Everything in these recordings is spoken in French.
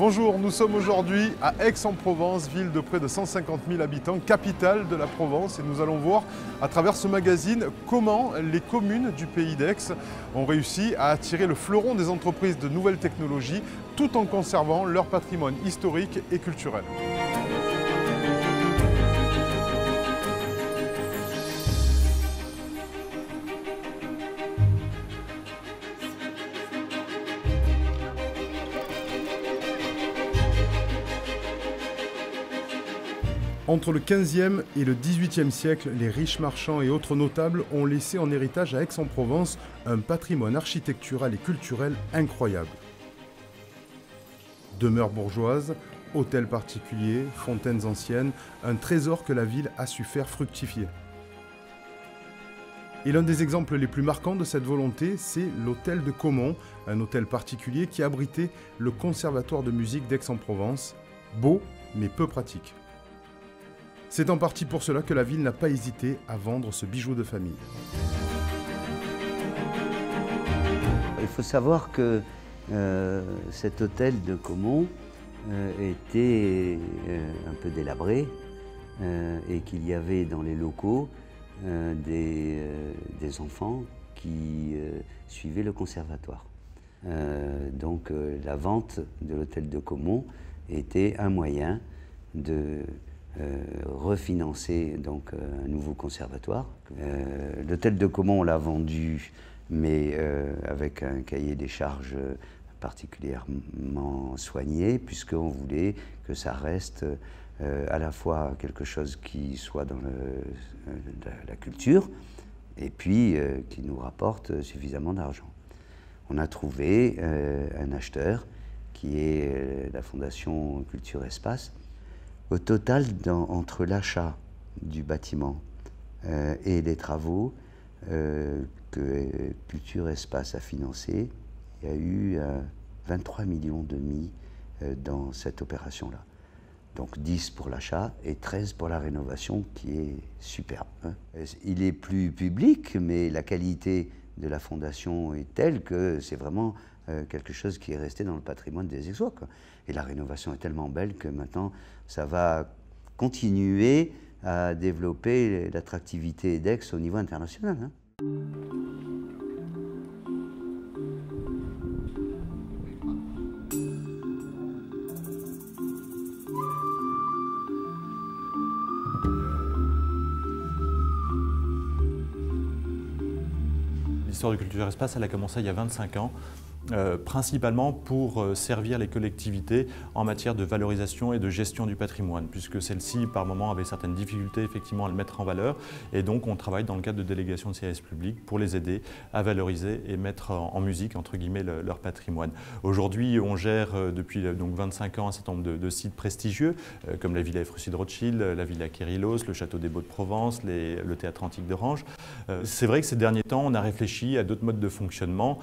Bonjour, nous sommes aujourd'hui à Aix-en-Provence, ville de près de 150 000 habitants, capitale de la Provence. Et nous allons voir à travers ce magazine comment les communes du pays d'Aix ont réussi à attirer le fleuron des entreprises de nouvelles technologies tout en conservant leur patrimoine historique et culturel. Entre le 15e et le 18e siècle, les riches marchands et autres notables ont laissé en héritage à Aix-en-Provence un patrimoine architectural et culturel incroyable. Demeures bourgeoises, hôtels particuliers, fontaines anciennes, un trésor que la ville a su faire fructifier. Et l'un des exemples les plus marquants de cette volonté, c'est l'hôtel de Caumont, un hôtel particulier qui abritait le conservatoire de musique d'Aix-en-Provence, beau mais peu pratique. C'est en partie pour cela que la ville n'a pas hésité à vendre ce bijou de famille. Il faut savoir que cet hôtel de Caumont était un peu délabré et qu'il y avait dans les locaux des enfants qui suivaient le conservatoire. Donc la vente de l'hôtel de Caumont était un moyen de refinancer donc un nouveau conservatoire. L'hôtel de Caumont, on l'a vendu, mais avec un cahier des charges particulièrement soigné, puisqu'on voulait que ça reste à la fois quelque chose qui soit dans la culture, et puis qui nous rapporte suffisamment d'argent. On a trouvé un acheteur, qui est la Fondation Culture Espace. Au total, entre l'achat du bâtiment et les travaux que Culture Espace a financés, il y a eu 23,5 millions dans cette opération-là. Donc 10 pour l'achat et 13 pour la rénovation, qui est superbe. Il est plus public, mais la qualité de la fondation est telle que c'est vraiment quelque chose qui est resté dans le patrimoine des Aixois, quoi. Et la rénovation est tellement belle que maintenant, ça va continuer à développer l'attractivité d'Aix au niveau international, hein. L'histoire de Culture Espace, elle a commencé il y a 25 ans. Principalement pour servir les collectivités en matière de valorisation et de gestion du patrimoine, puisque celles-ci, par moment, avaient certaines difficultés effectivement à le mettre en valeur, et donc on travaille dans le cadre de délégations de services publics pour les aider à valoriser et mettre en musique, entre guillemets, leur patrimoine. Aujourd'hui, on gère depuis donc 25 ans un certain nombre de sites prestigieux, comme la Villa Efrussi de Rothschild, la Villa Kérilos, le Château des Baux de Provence, le Théâtre Antique d'Orange. C'est vrai que ces derniers temps, on a réfléchi à d'autres modes de fonctionnement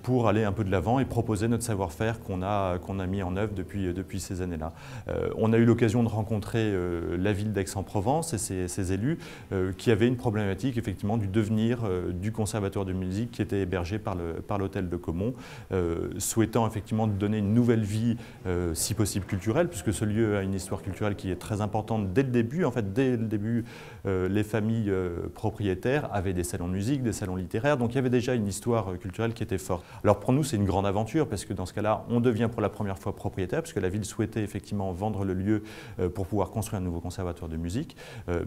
pour aller un peu de l'avant et proposer notre savoir-faire qu'on a mis en œuvre depuis ces années-là. On a eu l'occasion de rencontrer la ville d'Aix-en-Provence et ses élus qui avaient une problématique effectivement du devenir du conservatoire de musique qui était hébergé par l'hôtel de Caumont, souhaitant effectivement donner une nouvelle vie, si possible culturelle, puisque ce lieu a une histoire culturelle qui est très importante dès le début. En fait, dès le début, les familles propriétaires avaient des salons de musique, des salons littéraires, donc il y avait déjà une histoire culturelle qui était forte. Alors pour nous, c'est une grande aventure, parce que dans ce cas-là, on devient pour la première fois propriétaire, puisque la ville souhaitait effectivement vendre le lieu pour pouvoir construire un nouveau conservatoire de musique,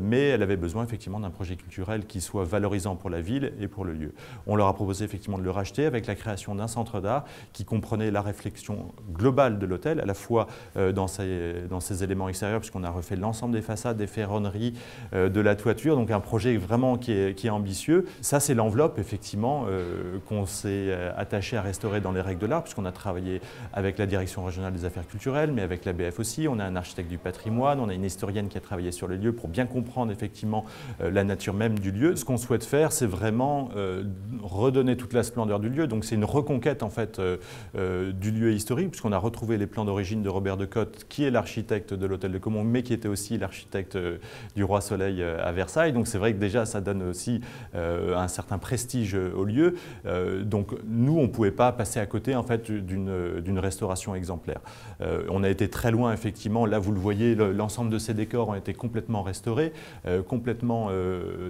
mais elle avait besoin effectivement d'un projet culturel qui soit valorisant pour la ville et pour le lieu. On leur a proposé effectivement de le racheter avec la création d'un centre d'art qui comprenait la réflexion globale de l'hôtel, à la fois dans ses éléments extérieurs, puisqu'on a refait l'ensemble des façades, des ferronneries, de la toiture, donc un projet vraiment qui est ambitieux. Ça, c'est l'enveloppe effectivement qu'on s'est attaché à restaurer dans les règles de l'art, puisqu'on a travaillé avec la Direction régionale des affaires culturelles, mais avec l'ABF aussi. On a un architecte du patrimoine, on a une historienne qui a travaillé sur le lieu pour bien comprendre effectivement la nature même du lieu. Ce qu'on souhaite faire, c'est vraiment redonner toute la splendeur du lieu. Donc c'est une reconquête en fait du lieu historique, puisqu'on a retrouvé les plans d'origine de Robert de Cotte, qui est l'architecte de l'hôtel de Caumont, mais qui était aussi l'architecte du Roi Soleil à Versailles. Donc c'est vrai que déjà ça donne aussi un certain prestige au lieu. Donc nous, on pouvait pouvait pas passer à côté en fait d'une restauration exemplaire. On a été très loin effectivement, là vous le voyez, l'ensemble de ces décors ont été complètement restaurés, complètement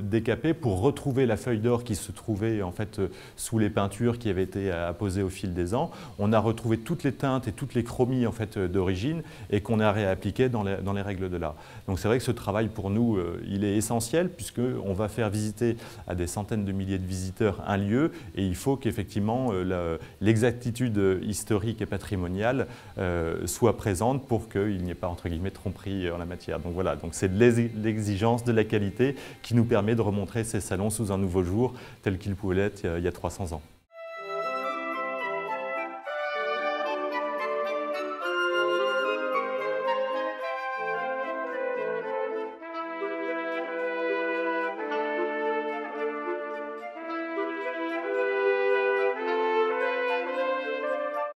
décapés pour retrouver la feuille d'or qui se trouvait en fait sous les peintures qui avaient été apposées au fil des ans. On a retrouvé toutes les teintes et toutes les chromies en fait d'origine et qu'on a réappliquées dans les règles de l'art. Donc c'est vrai que ce travail pour nous, il est essentiel puisqu'on va faire visiter à des centaines de milliers de visiteurs un lieu et il faut qu'effectivement l'exactitude historique et patrimoniale soit présente pour qu'il n'y ait pas entre guillemets tromperie en la matière. Donc voilà, donc c'est l'exigence de la qualité qui nous permet de remontrer ces salons sous un nouveau jour tel qu'il pouvait l'être il y a 300 ans.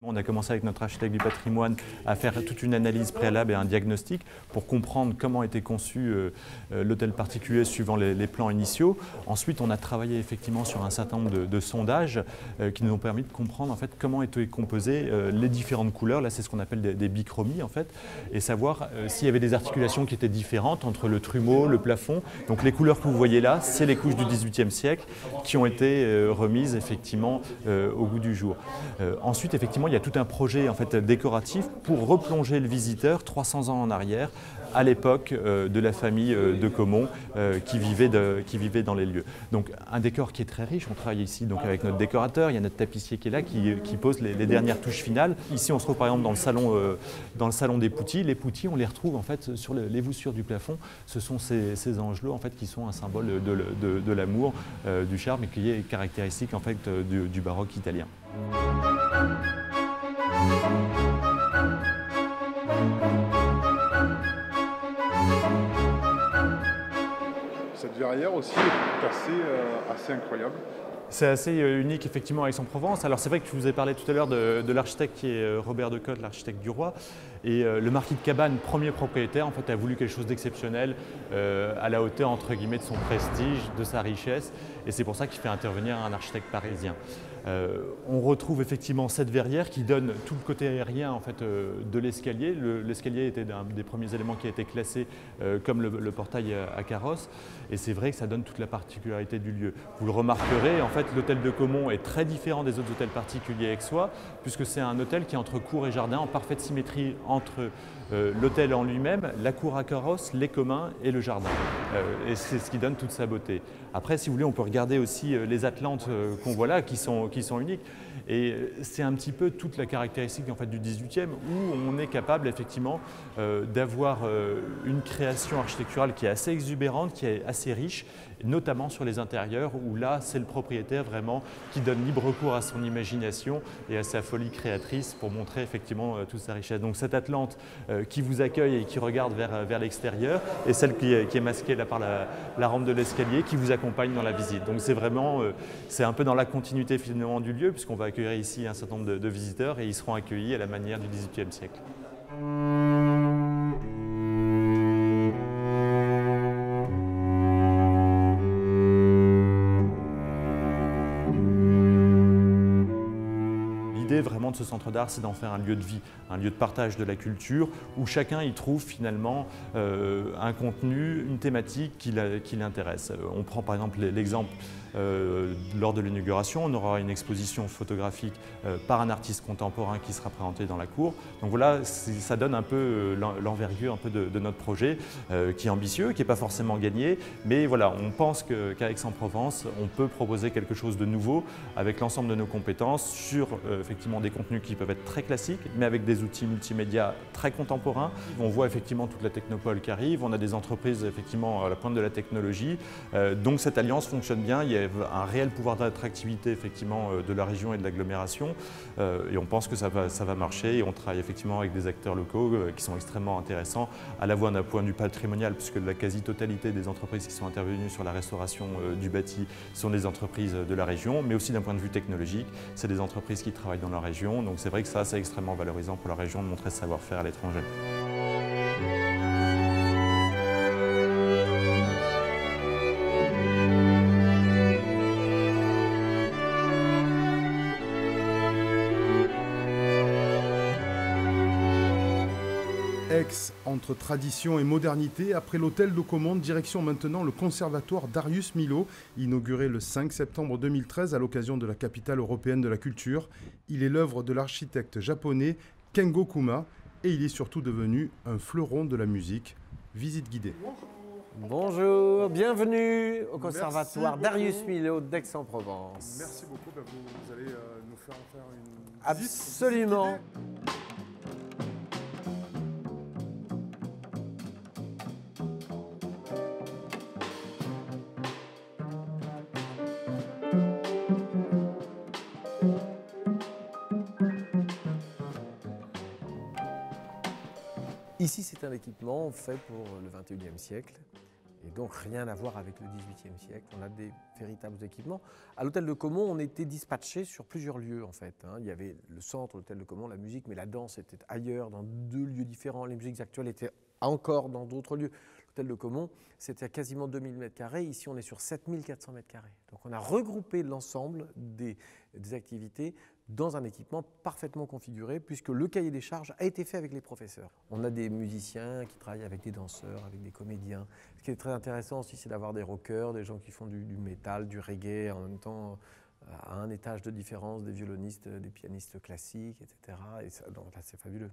On a commencé avec notre architecte du patrimoine à faire toute une analyse préalable et un diagnostic pour comprendre comment était conçu l'hôtel particulier suivant les plans initiaux. Ensuite, on a travaillé effectivement sur un certain nombre de sondages qui nous ont permis de comprendre en fait comment étaient composées les différentes couleurs. Là, c'est ce qu'on appelle des bichromies en fait, et savoir s'il y avait des articulations qui étaient différentes entre le trumeau, le plafond. Donc les couleurs que vous voyez là, c'est les couches du XVIIIe siècle qui ont été remises effectivement au goût du jour. Ensuite, effectivement, il y a tout un projet en fait, décoratif pour replonger le visiteur 300 ans en arrière, à l'époque de la famille de Caumont qui vivait dans les lieux. Donc un décor qui est très riche, on travaille ici donc, avec notre décorateur, il y a notre tapissier qui est là, qui pose les dernières touches finales. Ici on se trouve par exemple dans le salon des poutis. Les poutis on les retrouve en fait sur les voussures du plafond. Ce sont ces angelots en fait, qui sont un symbole de l'amour, du charme et qui est caractéristique en fait, du baroque italien. Cette verrière aussi est assez incroyable. C'est assez unique effectivement à Aix-en-Provence. Alors c'est vrai que je vous ai parlé tout à l'heure de l'architecte qui est Robert Decotte, l'architecte du roi. Et le marquis de Cabane, premier propriétaire, en fait, a voulu quelque chose d'exceptionnel à la hauteur entre guillemets de son prestige, de sa richesse. Et c'est pour ça qu'il fait intervenir un architecte parisien. On retrouve effectivement cette verrière qui donne tout le côté aérien en fait, de l'escalier. L'escalier était un des premiers éléments qui a été classé comme le portail à carrosse. Et c'est vrai que ça donne toute la particularité du lieu. Vous le remarquerez, en fait, l'hôtel de Caumont est très différent des autres hôtels particuliers aixois, puisque c'est un hôtel qui est entre cour et jardin, en parfaite symétrie entre l'hôtel en lui-même, la cour à carrosse, les communs et le jardin. Et c'est ce qui donne toute sa beauté. Après, si vous voulez, on peut regarder aussi les Atlantes qu'on voit là, qui sont uniques. Et c'est un petit peu toute la caractéristique en fait, du 18e, où on est capable effectivement d'avoir une création architecturale qui est assez exubérante, qui est assez riche, notamment sur les intérieurs, où là, c'est le propriétaire vraiment qui donne libre cours à son imagination et à sa folie créatrice pour montrer effectivement toute sa richesse. Donc cette Atlante qui vous accueille et qui regarde vers l'extérieur, et celle qui est masquée là par la rampe de l'escalier qui vous accompagne dans la visite. Donc c'est vraiment, c'est un peu dans la continuité finalement du lieu, puisqu'on va accueillir ici un certain nombre de visiteurs et ils seront accueillis à la manière du XVIIIe siècle. L'idée vraiment de ce centre d'art, c'est d'en faire un lieu de vie, un lieu de partage de la culture, où chacun y trouve finalement un contenu, une thématique qui l'intéresse. On prend par exemple l'exemple lors de l'inauguration, on aura une exposition photographique par un artiste contemporain qui sera présenté dans la cour. Donc voilà, ça donne un peu l'envergure un peu de notre projet, qui est ambitieux, qui n'est pas forcément gagné, mais voilà, on pense qu'à Aix-en-Provence, on peut proposer quelque chose de nouveau avec l'ensemble de nos compétences sur effectivement des contenus qui peuvent être très classiques, mais avec des outils multimédia très contemporains. On voit effectivement toute la technopole qui arrive, on a des entreprises effectivement à la pointe de la technologie, donc cette alliance fonctionne bien. Il y a un réel pouvoir d'attractivité effectivement de la région et de l'agglomération, et on pense que ça va marcher. Et on travaille effectivement avec des acteurs locaux qui sont extrêmement intéressants, à la fois d'un point de vue patrimonial, puisque la quasi-totalité des entreprises qui sont intervenues sur la restauration du bâti sont des entreprises de la région, mais aussi d'un point de vue technologique, c'est des entreprises qui travaillent dans la région. Donc c'est vrai que ça, c'est extrêmement valorisant pour la région de montrer ce savoir-faire à l'étranger. Aix, entre tradition et modernité, après l'hôtel de commande, direction maintenant le conservatoire Darius Milhaud, inauguré le 5 septembre 2013 à l'occasion de la capitale européenne de la culture. Il est l'œuvre de l'architecte japonais Kengo Kuma et il est surtout devenu un fleuron de la musique. Visite guidée. Bonjour, bienvenue au conservatoire Merci Darius Milhaud d'Aix-en-Provence. Merci beaucoup, vous allez nous faire une Absolument. Ici, c'est un équipement fait pour le 21e siècle et donc rien à voir avec le 18e siècle. On a des véritables équipements. À l'hôtel de Caumont, on était dispatchés sur plusieurs lieux en fait. Il y avait le centre, l'hôtel de Caumont, la musique, mais la danse était ailleurs, dans 2 lieux différents. Les musiques actuelles étaient encore dans d'autres lieux. L'hôtel de Caumont, c'était à quasiment 2000 m². Ici, on est sur 7400 m². Donc on a regroupé l'ensemble des activités dans un équipement parfaitement configuré puisque le cahier des charges a été fait avec les professeurs. On a des musiciens qui travaillent avec des danseurs, avec des comédiens. Ce qui est très intéressant aussi, c'est d'avoir des rockers, des gens qui font du métal, du reggae, en même temps à un étage de différence, des violonistes, des pianistes classiques, etc. Et ça, donc là, c'est fabuleux.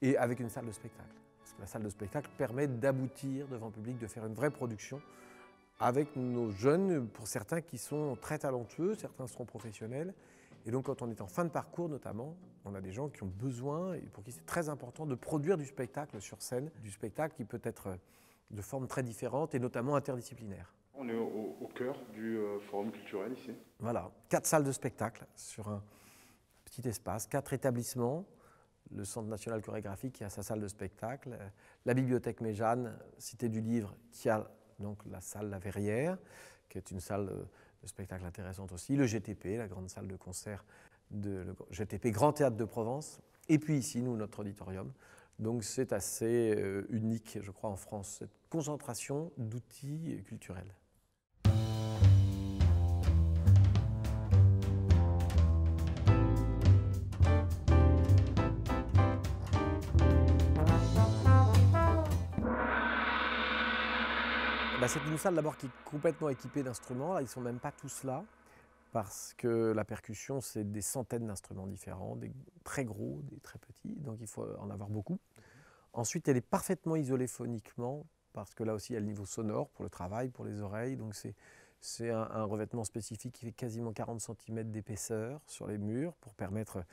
Et avec une salle de spectacle. Parce que la salle de spectacle permet d'aboutir devant le public, de faire une vraie production avec nos jeunes, pour certains qui sont très talentueux, certains seront professionnels. Et donc quand on est en fin de parcours notamment, on a des gens qui ont besoin et pour qui c'est très important de produire du spectacle sur scène, du spectacle qui peut être de formes très différentes et notamment interdisciplinaires. On est au cœur du forum culturel ici. Voilà, 4 salles de spectacle sur un petit espace, 4 établissements. Le Centre national chorégraphique qui a sa salle de spectacle, la bibliothèque Méjeanne, Cité du Livre, qui a donc la salle La Verrière, qui est une salle de spectacle intéressante aussi, le GTP, la grande salle de concert le GTP Grand Théâtre de Provence, et puis ici, nous, notre auditorium. Donc c'est assez unique, je crois, en France, cette concentration d'outils culturels. C'est une salle d'abord qui est complètement équipée d'instruments. Là, ils ne sont même pas tous là parce que la percussion, c'est des centaines d'instruments différents, des très gros, des très petits, donc il faut en avoir beaucoup. Ensuite, elle est parfaitement isolée phoniquement parce que là aussi, il y a le niveau sonore pour le travail, pour les oreilles. Donc c'est un revêtement spécifique qui fait quasiment 40 cm d'épaisseur sur les murs pour permettre,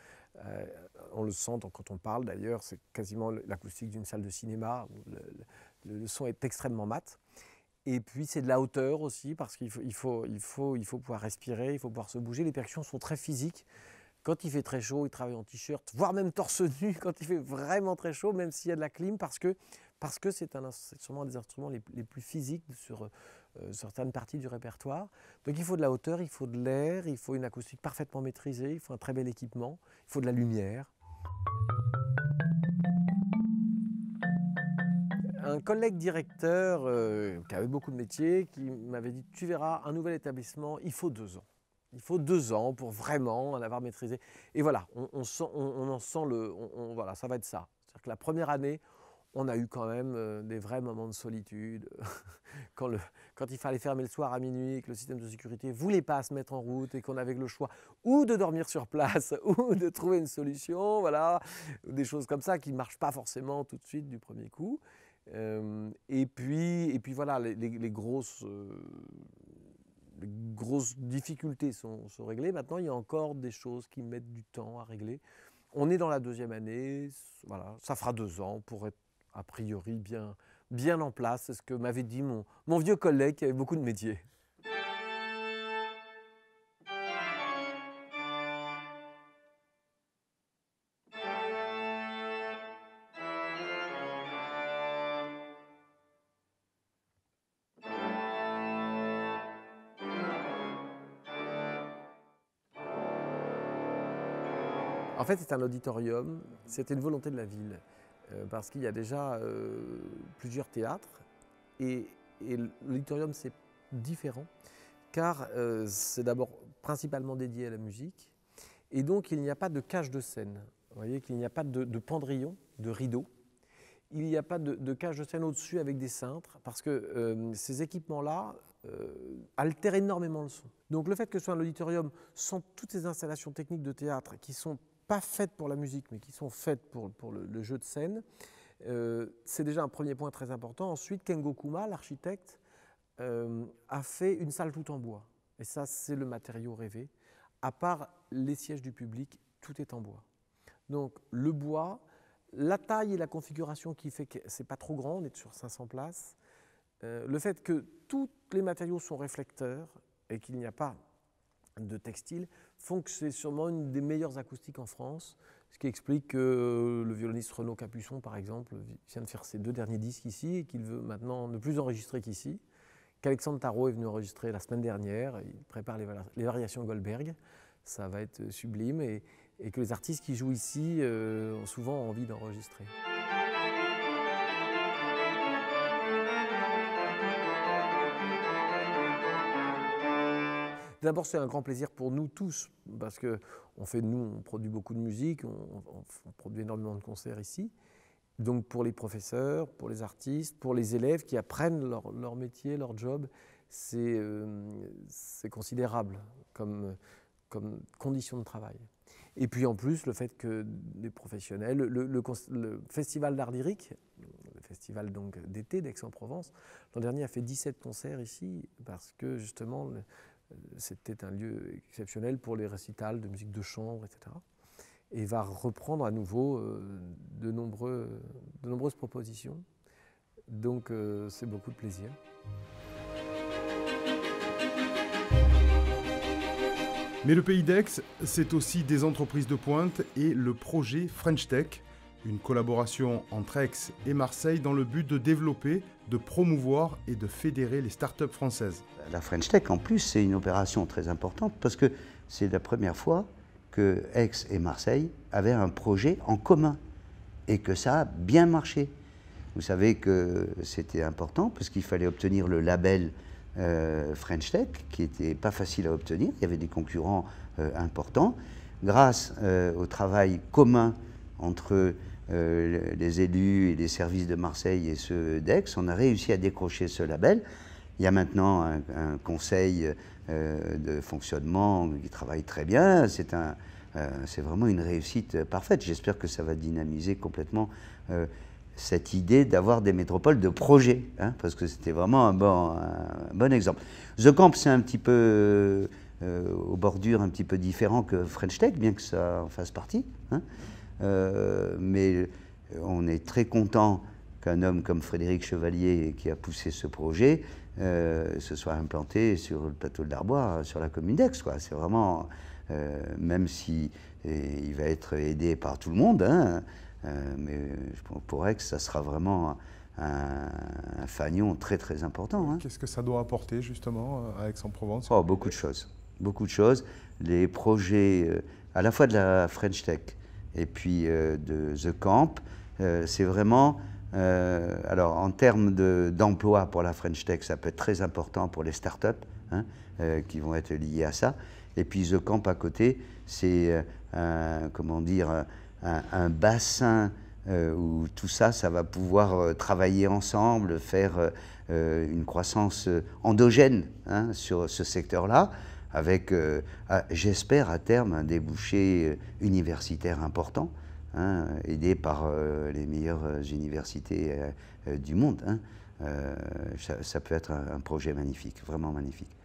on le sent quand on parle d'ailleurs, c'est quasiment l'acoustique d'une salle de cinéma où le son est extrêmement mat. Et puis c'est de la hauteur aussi parce qu'il faut pouvoir respirer, il faut pouvoir se bouger. Les percussions sont très physiques. Quand il fait très chaud, ils travaillent en t-shirt, voire même torse nu quand il fait vraiment très chaud, même s'il y a de la clim, parce que c'est sûrement un des instruments les plus physiques sur certaines parties du répertoire. Donc il faut de la hauteur, il faut de l'air, il faut une acoustique parfaitement maîtrisée, il faut un très bel équipement, il faut de la lumière. Un collègue directeur qui avait beaucoup de métiers, qui m'avait dit « Tu verras, un nouvel établissement, il faut 2 ans. Il faut 2 ans pour vraiment en avoir maîtrisé. » Et voilà, on en sent voilà, ça va être ça. C'est-à-dire que la première année, on a eu quand même des vrais moments de solitude. Quand il fallait fermer le soir à minuit et que le système de sécurité ne voulait pas se mettre en route et qu'on avait le choix ou de dormir sur place ou de trouver une solution, voilà, des choses comme ça qui ne marchent pas forcément tout de suite du premier coup. Et puis voilà, les grosses difficultés sont réglées. Maintenant, il y a encore des choses qui mettent du temps à régler. On est dans la 2e année, voilà, ça fera 2 ans pour être a priori bien en place. C'est ce que m'avait dit mon vieux collègue qui avait beaucoup de métiers. En fait, c'est un auditorium, c'était une volonté de la ville, parce qu'il y a déjà plusieurs théâtres, et l'auditorium c'est différent, car c'est d'abord principalement dédié à la musique, et donc il n'y a pas de cage de scène, vous voyez qu'il n'y a pas de pendrillon, de rideau. il n'y a pas de cage de scène au-dessus avec des cintres, parce que ces équipements-là altèrent énormément le son. Donc le fait que ce soit un auditorium sans toutes ces installations techniques de théâtre qui ne sont pas faites pour la musique, mais qui sont faites pour le jeu de scène, c'est déjà un premier point très important. Ensuite, Kengo Kuma, l'architecte, a fait une salle tout en bois. Et ça, c'est le matériau rêvé. À part les sièges du public, tout est en bois. Donc le bois, la taille et la configuration qui fait que c'est pas trop grand, on est sur 500 places. Le fait que tous les matériaux sont réflecteurs et qu'il n'y a pas de textile font que c'est sûrement une des meilleures acoustiques en France, ce qui explique que le violoniste Renaud Capuçon, par exemple, vient de faire ses 2 derniers disques ici et qu'il veut maintenant ne plus enregistrer qu'ici, qu'Alexandre Tarot est venu enregistrer la semaine dernière, il prépare les variations Goldberg, ça va être sublime, et que les artistes qui jouent ici ont souvent envie d'enregistrer. D'abord, c'est un grand plaisir pour nous tous, parce que on produit beaucoup de musique, on produit énormément de concerts ici. Donc pour les professeurs, pour les artistes, pour les élèves qui apprennent leur métier, leur job, c'est considérable comme condition de travail. Et puis en plus, le fait que des professionnels, le festival d'art lyrique, le festival d'été d'Aix-en-Provence, l'an dernier a fait 17 concerts ici, parce que justement, c'était un lieu exceptionnel pour les récitals de musique de chambre, etc. Et va reprendre à nouveau de nombreuses propositions. Donc c'est beaucoup de plaisir. Mais le Pays d'Aix, c'est aussi des entreprises de pointe et le projet French Tech, une collaboration entre Aix et Marseille dans le but de développer, de promouvoir et de fédérer les startups françaises. La French Tech, en plus, c'est une opération très importante parce que c'est la première fois que Aix et Marseille avaient un projet en commun et que ça a bien marché. Vous savez que c'était important parce qu'il fallait obtenir le label French Tech, qui n'était pas facile à obtenir. Il y avait des concurrents importants. Grâce au travail commun entre les élus et les services de Marseille et ceux d'Aix, on a réussi à décrocher ce label. Il y a maintenant un conseil de fonctionnement qui travaille très bien. C'est vraiment une réussite parfaite. J'espère que ça va dynamiser complètement cette idée d'avoir des métropoles de projet, hein, parce que c'était vraiment un bon exemple. The Camp, c'est un petit peu aux bordures un petit peu différent que French Tech, bien que ça en fasse partie, hein. Mais on est très content qu'un homme comme Frédéric Chevalier, qui a poussé ce projet, se soit implanté sur le plateau de l'Arbois, sur la commune d'Aix. C'est vraiment, même si il va être aidé par tout le monde, hein, mais pour Aix, ça sera vraiment un fanion très très important. Hein. Qu'est-ce que ça doit apporter justement à Aix-en-Provence? Beaucoup de choses. Beaucoup de choses. Les projets à la fois de la French Tech et puis de The Camp, c'est vraiment... alors en termes d'emploi pour la French Tech, ça peut être très important pour les startups, hein, qui vont être liées à ça. Et puis The Camp à côté, c'est comment dire, un bassin où tout ça, ça va pouvoir travailler ensemble, faire une croissance endogène, hein, sur ce secteur-là, avec, j'espère à terme, un débouché universitaire important, hein, aidé par les meilleures universités du monde. Hein. Ça peut être un projet magnifique, vraiment magnifique.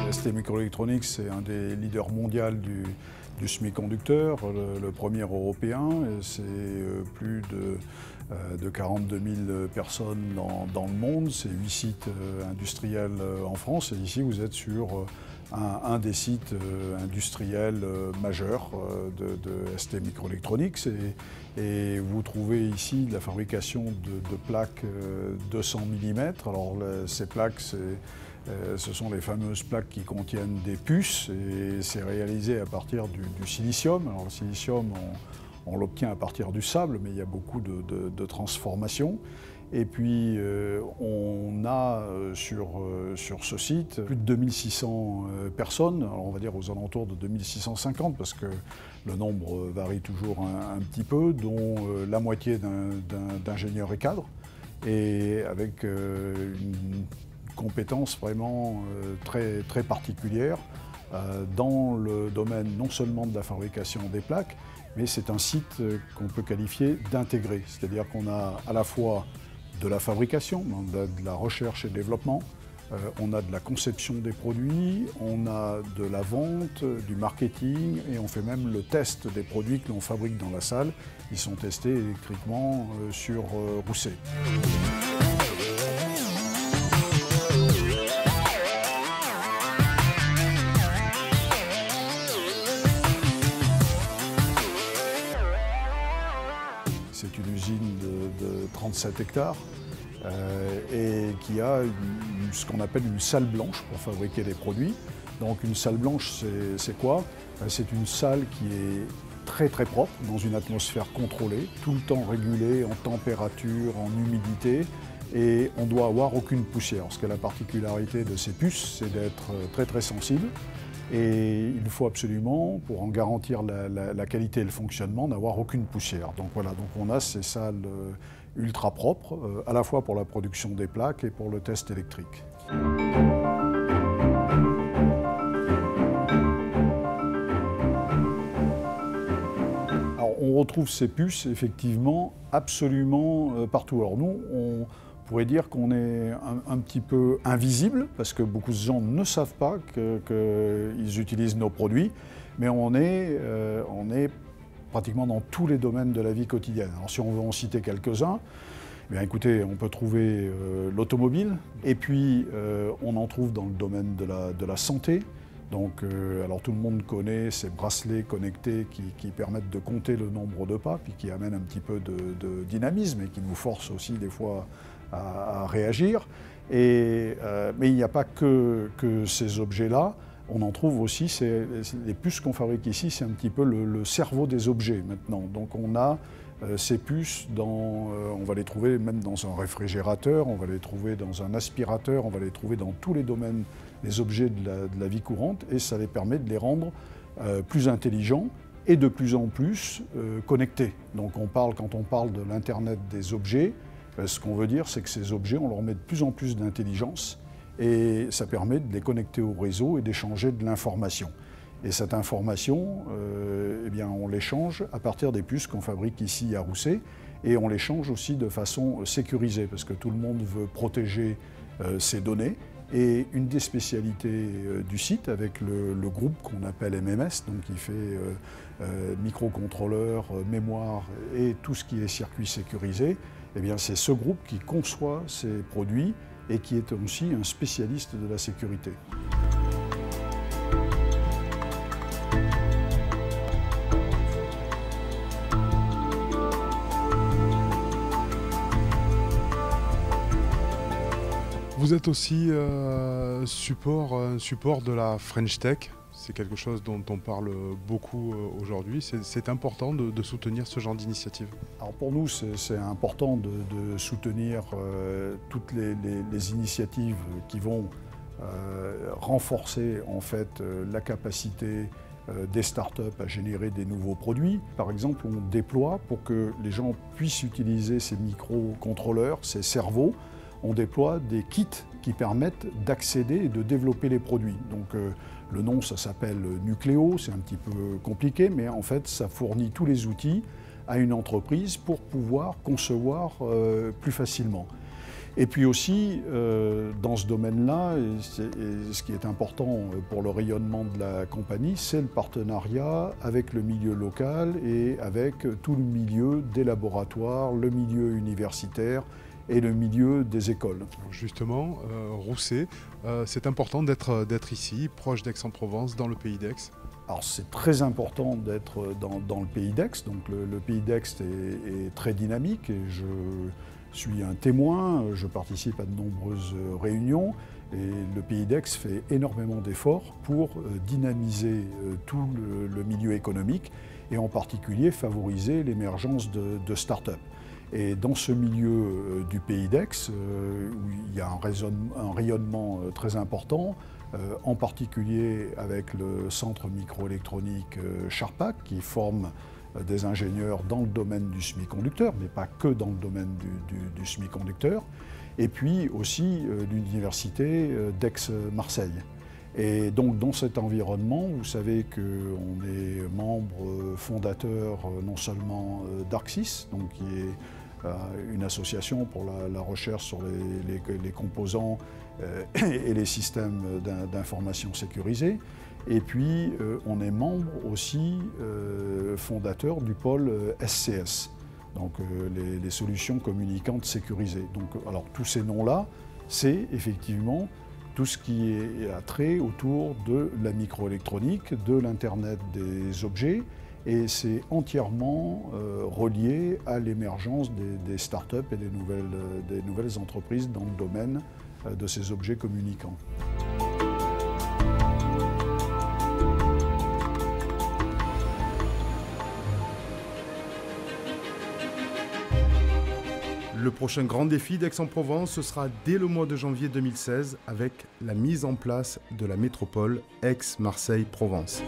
ST Microelectronics, c'est un des leaders mondiaux du semi-conducteur, le premier européen. C'est plus de 42 000 personnes dans le monde. C'est 8 sites industriels en France. Et ici, vous êtes sur un des sites industriels majeurs de ST Microelectronics. Et vous trouvez ici la fabrication de plaques 200 mm. Alors, ces plaques, Ce sont les fameuses plaques qui contiennent des puces et c'est réalisé à partir du silicium. Alors le silicium, on l'obtient à partir du sable, mais il y a beaucoup de transformations. Et puis on a sur ce site plus de 2600 personnes, alors on va dire aux alentours de 2650 parce que le nombre varie toujours un petit peu, dont la moitié d'ingénieurs et cadres, et avec une compétence vraiment très, très particulière dans le domaine non seulement de la fabrication des plaques, mais c'est un site qu'on peut qualifier d'intégré, c'est-à-dire qu'on a à la fois de la fabrication, de la recherche et développement, on a de la conception des produits, on a de la vente, du marketing et on fait même le test des produits que l'on fabrique dans la salle. Ils sont testés électriquement sur Rousset. C'est une usine de 37 hectares et qui a ce qu'on appelle une salle blanche pour fabriquer les produits. Donc une salle blanche, c'est quoi? C'est une salle qui est très très propre, dans une atmosphère contrôlée, tout le temps régulée en température, en humidité, et on ne doit avoir aucune poussière. Parce que la particularité de ces puces, c'est d'être très très sensible. Et il faut absolument, pour en garantir la qualité et le fonctionnement, n'avoir aucune poussière. Donc voilà, donc on a ces salles ultra propres, à la fois pour la production des plaques et pour le test électrique. Alors on retrouve ces puces effectivement absolument partout. Alors nous, on pourrait dire qu'on est un petit peu invisible parce que beaucoup de gens ne savent pas qu'ils utilisent nos produits, mais on est pratiquement dans tous les domaines de la vie quotidienne. Alors si on veut en citer quelques-uns, eh bien, écoutez, on peut trouver l'automobile, et puis on en trouve dans le domaine de la santé. Donc, alors tout le monde connaît ces bracelets connectés qui permettent de compter le nombre de pas, puis qui amènent un petit peu de dynamisme et qui nous forcent aussi des fois à réagir. Mais il n'y a pas que ces objets-là. On en trouve aussi, les puces qu'on fabrique ici, c'est un petit peu le cerveau des objets maintenant. Donc on a ces puces, on va les trouver même dans un réfrigérateur, on va les trouver dans un aspirateur, on va les trouver dans tous les domaines, les objets de la vie courante, et ça les permet de les rendre plus intelligents et de plus en plus connectés. Donc quand on parle de l'Internet des objets, ce qu'on veut dire, c'est que ces objets, on leur met de plus en plus d'intelligence, et ça permet de les connecter au réseau et d'échanger de l'information. Et cette information, eh bien, on l'échange à partir des puces qu'on fabrique ici à Rousset, et on l'échange aussi de façon sécurisée, parce que tout le monde veut protéger ses données. Et une des spécialités du site, avec le groupe qu'on appelle MMS, donc qui fait microcontrôleurs, mémoire et tout ce qui est circuit sécurisé, eh bien, c'est ce groupe qui conçoit ces produits et qui est aussi un spécialiste de la sécurité. Vous êtes aussi support de la French Tech. C'est quelque chose dont on parle beaucoup aujourd'hui. C'est important de soutenir ce genre d'initiative. Alors pour nous, c'est important de soutenir toutes les initiatives qui vont renforcer en fait la capacité des startups à générer des nouveaux produits. Par exemple, on déploie, pour que les gens puissent utiliser ces microcontrôleurs, ces cerveaux, on déploie des kits qui permettent d'accéder et de développer les produits. Donc le nom, ça s'appelle Nucléo, c'est un petit peu compliqué, mais en fait, ça fournit tous les outils à une entreprise pour pouvoir concevoir plus facilement. Et puis aussi, dans ce domaine-là, et ce qui est important pour le rayonnement de la compagnie, c'est le partenariat avec le milieu local et avec tout le milieu des laboratoires, le milieu universitaire et le milieu des écoles. Alors justement, Rousset, c'est important d'être ici, proche d'Aix-en-Provence, dans le pays d'Aix. Alors c'est très important d'être dans le pays d'Aix, donc le pays d'Aix est très dynamique et je suis un témoin, je participe à de nombreuses réunions Et le Pays d'Aix fait énormément d'efforts pour dynamiser tout le milieu économique et en particulier favoriser l'émergence de start-up. Et dans ce milieu du Pays d'Aix, où il y a un rayonnement très important, en particulier avec le centre microélectronique Charpak, qui forme des ingénieurs dans le domaine du semi-conducteur, mais pas que dans le domaine du semi-conducteur, et puis aussi l'université d'Aix-Marseille. Et donc dans cet environnement, vous savez qu'on est membre fondateur non seulement d'Arxis, donc qui est une association pour la recherche sur les composants et les systèmes d'information sécurisés. Et puis on est membre aussi fondateur du pôle SCS, donc les solutions communicantes sécurisées. Donc, alors tous ces noms-là, c'est effectivement tout ce qui est attrait autour de la microélectronique, de l'Internet des objets, et c'est entièrement relié à l'émergence des startups et des nouvelles entreprises dans le domaine de ces objets communicants. Le prochain grand défi d'Aix-en-Provence, ce sera dès le mois de janvier 2016 avec la mise en place de la métropole Aix-Marseille-Provence.